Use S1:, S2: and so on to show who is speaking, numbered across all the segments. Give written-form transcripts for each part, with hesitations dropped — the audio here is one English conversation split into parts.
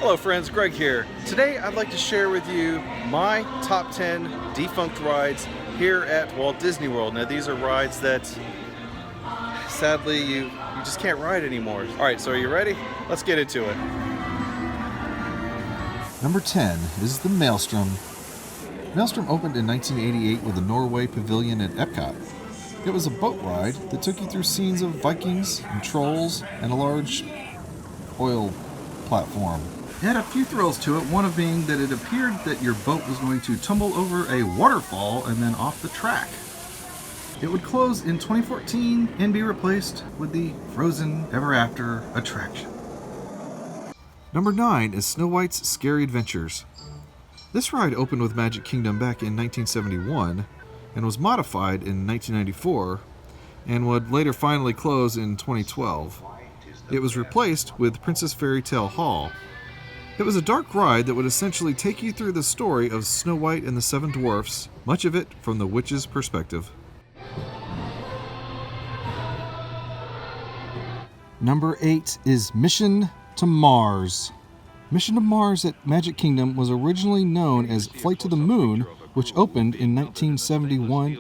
S1: Hello friends, Greg here. Today I'd like to share with you my top 10 defunct rides here at Walt Disney World. Now these are rides that sadly you just can't ride anymore. Alright, so are you ready? Let's get into it.
S2: Number 10 is the Maelstrom. Maelstrom opened in 1988 with the Norway Pavilion at Epcot. It was a boat ride that took you through scenes of Vikings and trolls and a large oil platform. It had a few thrills to it, one of being that it appeared that your boat was going to tumble over a waterfall and then off the track. It would close in 2014 and be replaced with the Frozen Ever After attraction. Number 9 is Snow White's Scary Adventures. This ride opened with Magic Kingdom back in 1971 and was modified in 1994 and would later finally close in 2012. It was replaced with Princess Fairy Tale Hall. It was a dark ride that would essentially take you through the story of Snow White and the Seven Dwarfs, much of it from the witch's perspective. Number 8 is Mission to Mars. Mission to Mars at Magic Kingdom was originally known as Flight to the Moon, which opened in 1971.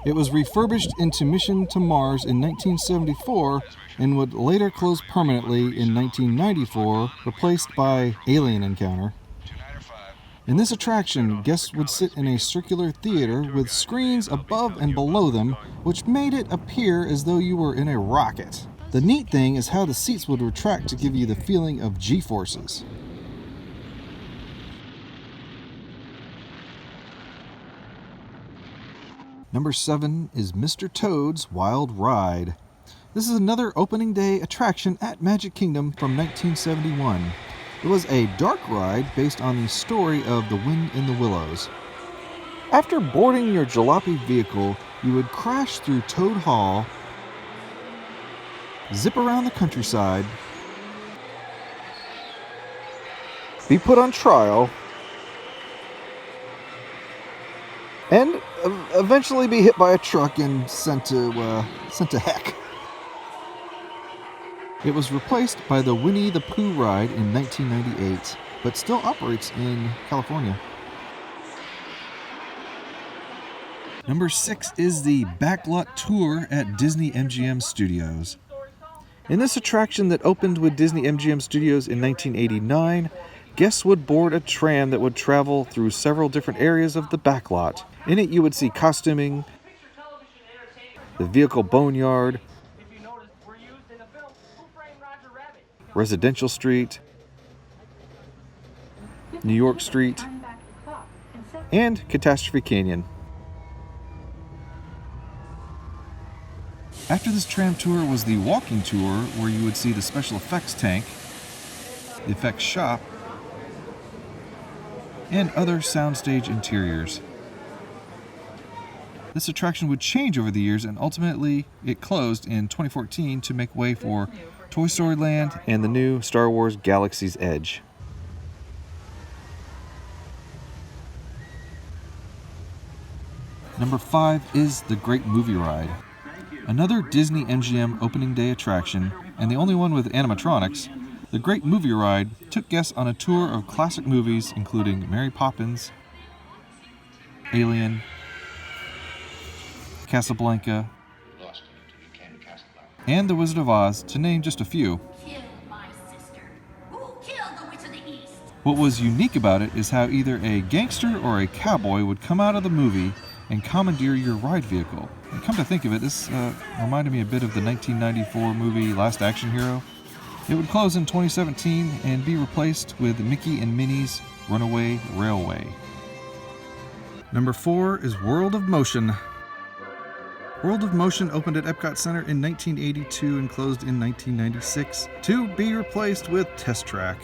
S2: It was refurbished into Mission to Mars in 1974 and would later close permanently in 1994, replaced by Alien Encounter. In this attraction, guests would sit in a circular theater with screens above and below them, which made it appear as though you were in a rocket. The neat thing is how the seats would retract to give you the feeling of G-forces. Number 7 is Mr. Toad's Wild Ride. This is another opening day attraction at Magic Kingdom from 1971. It was a dark ride based on the story of The Wind in the Willows. After boarding your jalopy vehicle, you would crash through Toad Hall, zip around the countryside, be put on trial, and eventually be hit by a truck and sent to heck. It was replaced by the Winnie the Pooh ride in 1998, but still operates in California. Number 6 is the Backlot Tour at Disney MGM Studios. In this attraction that opened with Disney MGM Studios in 1989, guests would board a tram that would travel through several different areas of the backlot. In it, you would see costuming, the vehicle boneyard, Residential Street, New York Street, and Catastrophe Canyon. After this tram tour was the walking tour, where you would see the special effects tank, the effects shop, and other soundstage interiors. This attraction would change over the years, and ultimately it closed in 2014 to make way for Toy Story Land and the new Star Wars Galaxy's Edge. Number 5 is the Great Movie Ride. Another Disney MGM opening day attraction, and the only one with animatronics, the Great Movie Ride took guests on a tour of classic movies including Mary Poppins, Alien, Casablanca, and The Wizard of Oz, to name just a few. What was unique about it is how either a gangster or a cowboy would come out of the movie and commandeer your ride vehicle. And come to think of it, this reminded me a bit of the 1994 movie Last Action Hero. It would close in 2017 and be replaced with Mickey and Minnie's Runaway Railway. Number 4 is World of Motion. World of Motion opened at Epcot Center in 1982 and closed in 1996 to be replaced with Test Track.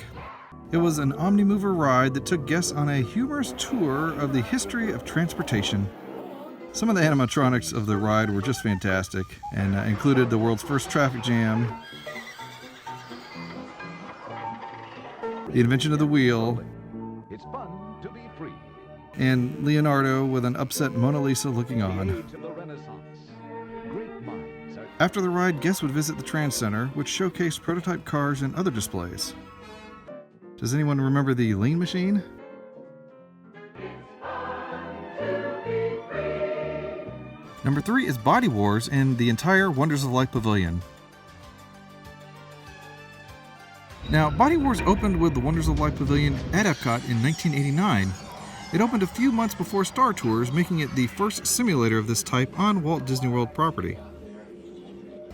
S2: It was an Omnimover ride that took guests on a humorous tour of the history of transportation. Some of the animatronics of the ride were just fantastic and included the world's first traffic jam, the invention of the wheel,
S3: It's fun to be free.
S2: and Leonardo with an upset Mona Lisa looking on. After the ride, guests would visit the Trans Center, which showcased prototype cars and other displays. Does anyone remember the Lean Machine? Number 3 is Body Wars and the entire Wonders of Life Pavilion. Now, Body Wars opened with the Wonders of Life Pavilion at Epcot in 1989. It opened a few months before Star Tours, making it the first simulator of this type on Walt Disney World property.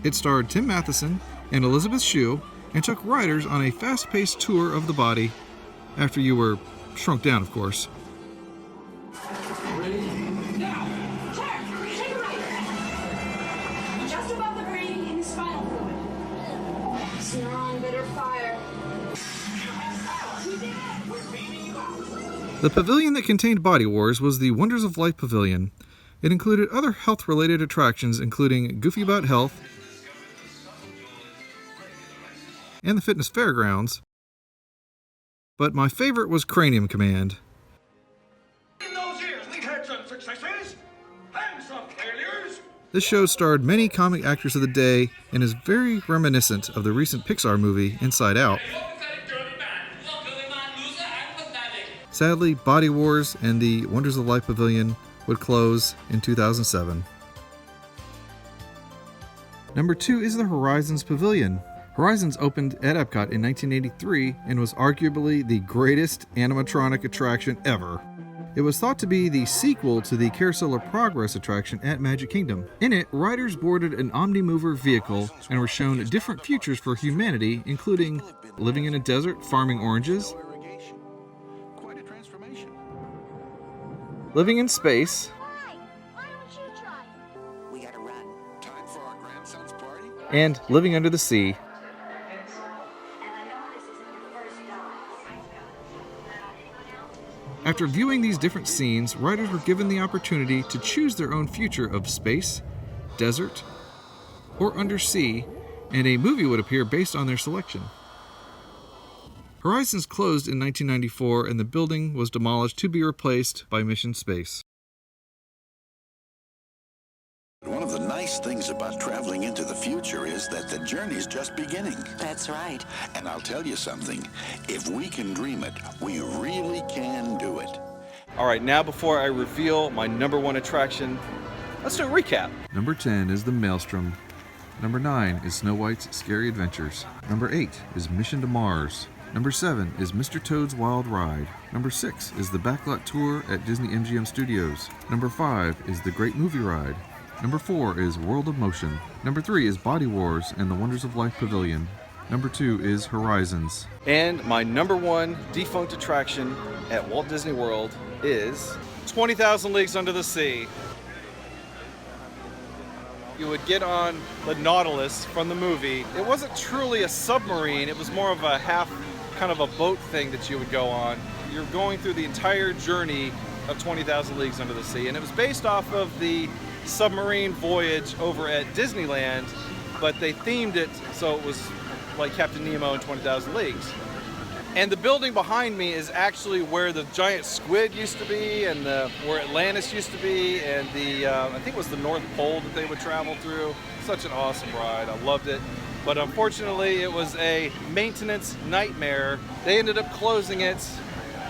S2: It starred Tim Matheson and Elizabeth Shue and took riders on a fast-paced tour of the body, after you were shrunk down, of course.
S4: Just above the brain in the spinal fluid. Snarling bitter fire.
S2: The pavilion that contained Body Wars was the Wonders of Life Pavilion. It included other health-related attractions, including Goofy About Health and the Fitness Fairgrounds. But my favorite was Cranium Command.
S5: In those years, we've had some successes and some failures.
S2: This show starred many comic actors of the day and is very reminiscent of the recent Pixar movie Inside Out. Sadly, Body Wars and the Wonders of Life Pavilion would close in 2007. Number 2 is the Horizons Pavilion. Horizons opened at Epcot in 1983 and was arguably the greatest animatronic attraction ever. It was thought to be the sequel to the Carousel of Progress attraction at Magic Kingdom. In it, riders boarded an Omnimover vehicle and were shown different futures for humanity, including living in a desert farming oranges,
S3: Quite a transformation.
S2: living in space,
S4: Why don't you try?
S6: We gotta run.
S3: Time for our grandson's party?
S2: and living under the sea. After viewing these different scenes, riders were given the opportunity to choose their own future of space, desert, or undersea, and a movie would appear based on their selection. Horizons closed in 1994 and the building was demolished to be replaced by Mission Space.
S7: One of the nice things about traveling into the future is that the journey's just beginning.
S6: That's right.
S7: And I'll tell you something, if we can dream it, we really can do it.
S1: All right, now before I reveal my number 1 attraction, let's do a recap.
S2: Number 10 is the Maelstrom. Number 9 is Snow White's Scary Adventures. Number 8 is Mission to Mars. Number 7 is Mr. Toad's Wild Ride. Number 6 is the Backlot Tour at Disney MGM Studios. Number 5 is the Great Movie Ride. Number 4 is World of Motion. Number 3 is Body Wars and the Wonders of Life Pavilion. Number 2 is Horizons.
S1: And my number 1 defunct attraction at Walt Disney World is 20,000 Leagues Under the Sea. You would get on the Nautilus from the movie. It wasn't truly a submarine, it was more of a half kind of a boat thing that you would go on. You're going through the entire journey of 20,000 Leagues Under the Sea, and it was based off of the submarine voyage over at Disneyland, but they themed it so it was like Captain Nemo and 20,000 Leagues. And the building behind me is actually where the giant squid used to be, and where Atlantis used to be, and I think it was the North Pole that they would travel through. Such an awesome ride. I loved it. But unfortunately, it was a maintenance nightmare. They ended up closing it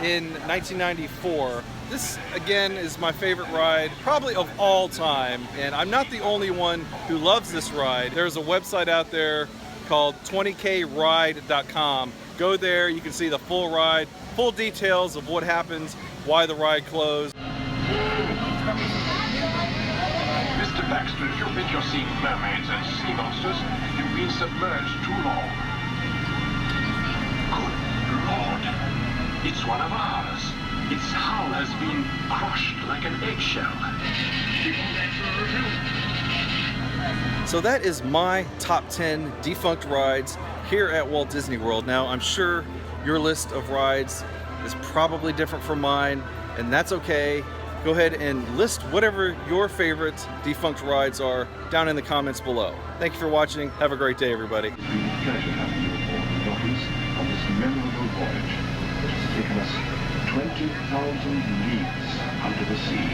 S1: in 1994. This, again, is my favorite ride, probably of all time, and I'm not the only one who loves this ride. There's a website out there called 20kride.com. Go there, you can see the full ride, full details of what happens, why the ride closed.
S5: Mr. Baxter, if you think you're seeing mermaids and sea monsters, you've been submerged too long. Good Lord, it's one of ours. Its hull has been crushed like an eggshell.
S1: So that is my top 10 defunct rides here at Walt Disney World. Now, I'm sure your list of rides is probably different from mine, and that's okay. Go ahead and list whatever your favorite defunct rides are down in the comments below. Thank you for watching. Have a great day, everybody.
S8: It's been a pleasure having you aboard the Dockies on this memorable voyage that has taken us 20,000 leagues under the sea.